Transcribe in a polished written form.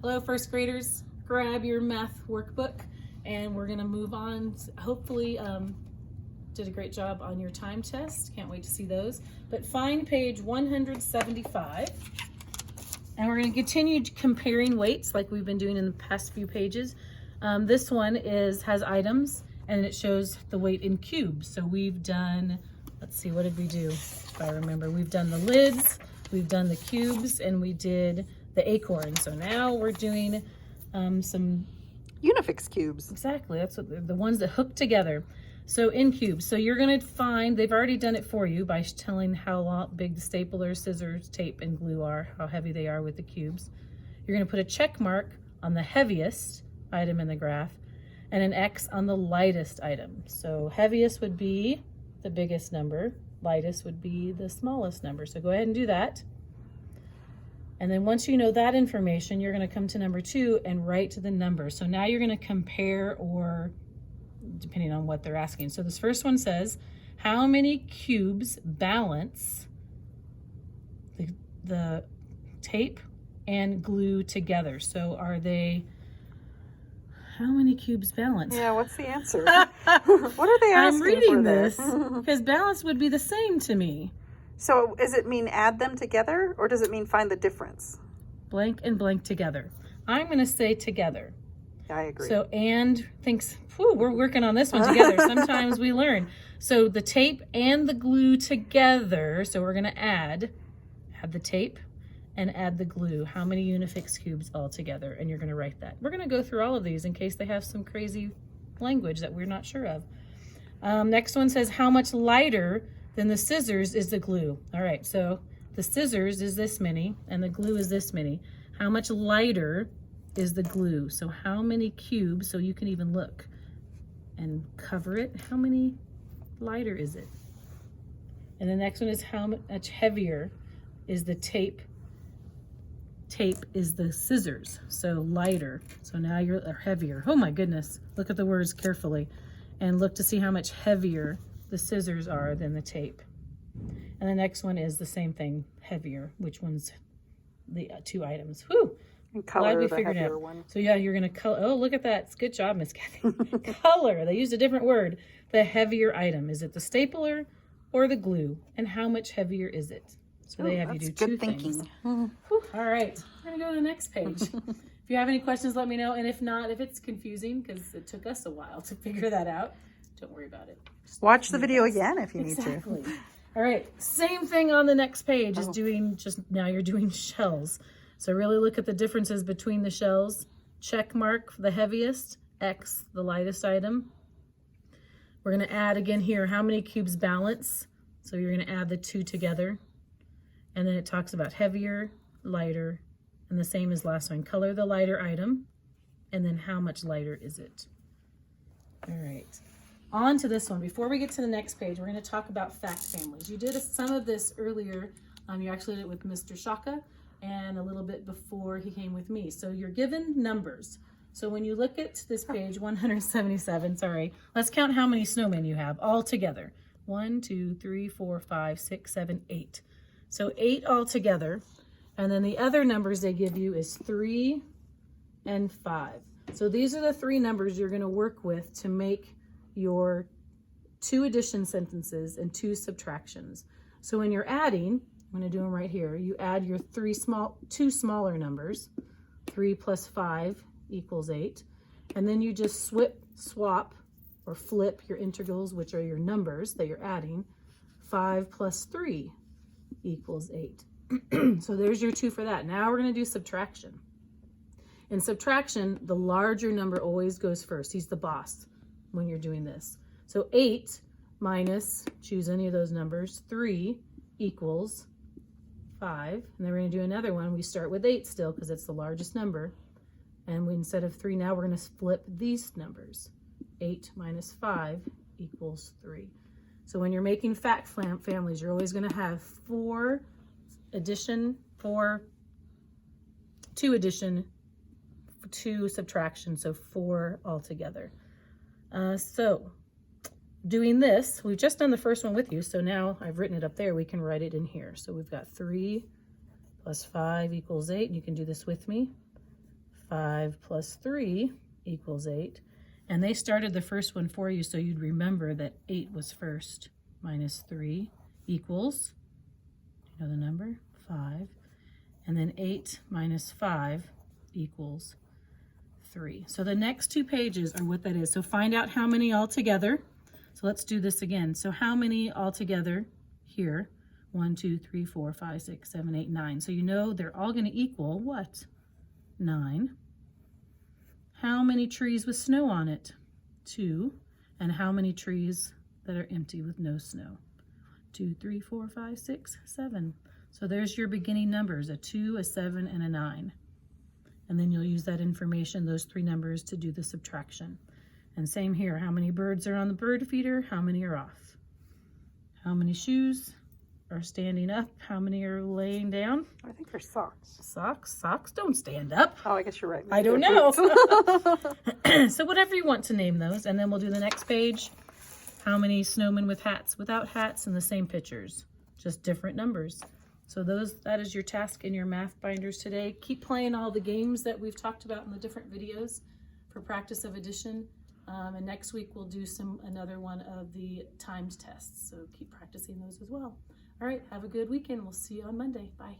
Hello, first graders. Grab your math workbook and we're gonna move on. Hopefully, did a great job on your time test. Can't wait to see those. But find page 175. And we're gonna continue comparing weights like we've been doing in the past few pages. This one has items and it shows the weight in cubes. So we've done, let's see, what did we do? If I remember, we've done the lids, we've done the cubes, and we did the acorn. So now we're doing some Unifix cubes. Exactly, that's what the ones that hook together. So in cubes, so you're gonna find, they've already done it for you by telling how big the stapler, scissors, tape, and glue are, how heavy they are with the cubes. You're gonna put a check mark on the heaviest item in the graph and an X on the lightest item. So heaviest would be the biggest number, lightest would be the smallest number. So go ahead and do that. And then once you know that information, you're gonna come to number 2 and write the number. So now you're gonna compare, or depending on what they're asking. So this first one says, how many cubes balance the tape and glue together? So are they, how many cubes balance? Yeah, what's the answer? What are they asking? I'm reading for this because balance would be the same to me. So does it mean add them together, or does it mean find the difference? Blank and blank together. I'm going to say together. I agree. So and thinks, whew, we're working on this one together. Sometimes we learn. So the tape and the glue together. So we're going to add the tape and add the glue. How many Unifix cubes all together? And you're going to write that. We're going to go through all of these in case they have some crazy language that we're not sure of. Next one says, how much lighter than the scissors is the glue? All right, so the scissors is this many and the glue is this many. How much lighter is the glue? So how many cubes, so you can even look and cover it, how many lighter is it? And the next one is how much heavier is the tape? Tape is the scissors, so lighter. So now you're heavier. Oh my goodness, look at the words carefully and look to see how much heavier the scissors are than the tape. And the next one is the same thing, heavier, which one's the 2 items. Whew. And color Glad we the figured heavier out. one. So yeah, you're gonna color. Oh, look at that. Good job, Miss Kathy. Color. They used a different word. The heavier item. Is it the stapler or the glue? And how much heavier is it? So they have you do 2 things. Whew. All right. We're gonna go to the next page. If you have any questions, let me know. And if not, if it's confusing, because it took us a while to figure that out, don't worry about it. Just Watch the video again if you need exactly. to. All right, same thing on the next page is doing, just now you're doing shells. So really look at the differences between the shells. Check mark the heaviest, X the lightest item. We're gonna add again here, how many cubes balance? So you're gonna add the 2 together. And then it talks about heavier, lighter, and the same as last one. Color the lighter item, and then how much lighter is it? All right. On to this one. Before we get to the next page, we're going to talk about fact families. You did some of this earlier. You actually did it with Mr. Shaka and a little bit before he came with me. So you're given numbers. So when you look at this page, 177, sorry, let's count how many snowmen you have all together. 1, 2, 3, 4, 5, 6, 7, 8. So 8 all together. And then the other numbers they give you is 3 and 5. So these are the 3 numbers you're going to work with to make your 2 addition sentences and 2 subtractions. So when you're adding, I'm going to do them right here. You add your 2 smaller numbers. 3 plus 5 equals 8. And then you just swap or flip your integrals, which are your numbers that you're adding. 5 plus 3 equals 8. So there's your 2 for that. Now we're going to do subtraction. In subtraction, the larger number always goes first. He's the boss when you're doing this. So 8 minus, choose any of those numbers, 3 equals 5. And then we're going to do another one. We start with 8 still because it's the largest number. And instead of 3 now, we're going to flip these numbers. 8 minus 5 equals 3. So when you're making fact families, you're always going to have 2 addition, 2 subtraction, so 4 altogether. So doing this, we've just done the first one with you, so now I've written it up there, we can write it in here. So we've got 3 plus 5 equals 8, and you can do this with me. 5 plus 3 equals 8. And they started the first one for you, so you'd remember that 8 was first. Minus 3 equals, do you know the number? 5. And then 8 minus 5 equals 3. So the next 2 pages are what that is. So find out how many altogether. So let's do this again. So how many altogether here? 1, 2, 3, 4, 5, 6, 7, 8, 9. So you know they're all going to equal what? 9. How many trees with snow on it? 2. And how many trees that are empty with no snow? 2, 3, 4, 5, 6, 7. So there's your beginning numbers, a 2, a 7, and a 9. And then you'll use that information, those 3 numbers, to do the subtraction. And same here, how many birds are on the bird feeder? How many are off? How many shoes are standing up? How many are laying down? I think they're socks. Socks don't stand up. Oh, I guess you're right. I don't know. So whatever you want to name those, and then we'll do the next page. How many snowmen with hats? Without hats, in the same pictures, just different numbers. So that is your task in your math binders today. Keep playing all the games that we've talked about in the different videos for practice of addition. And next week we'll do another one of the times tests. So keep practicing those as well. All right, have a good weekend. We'll see you on Monday. Bye.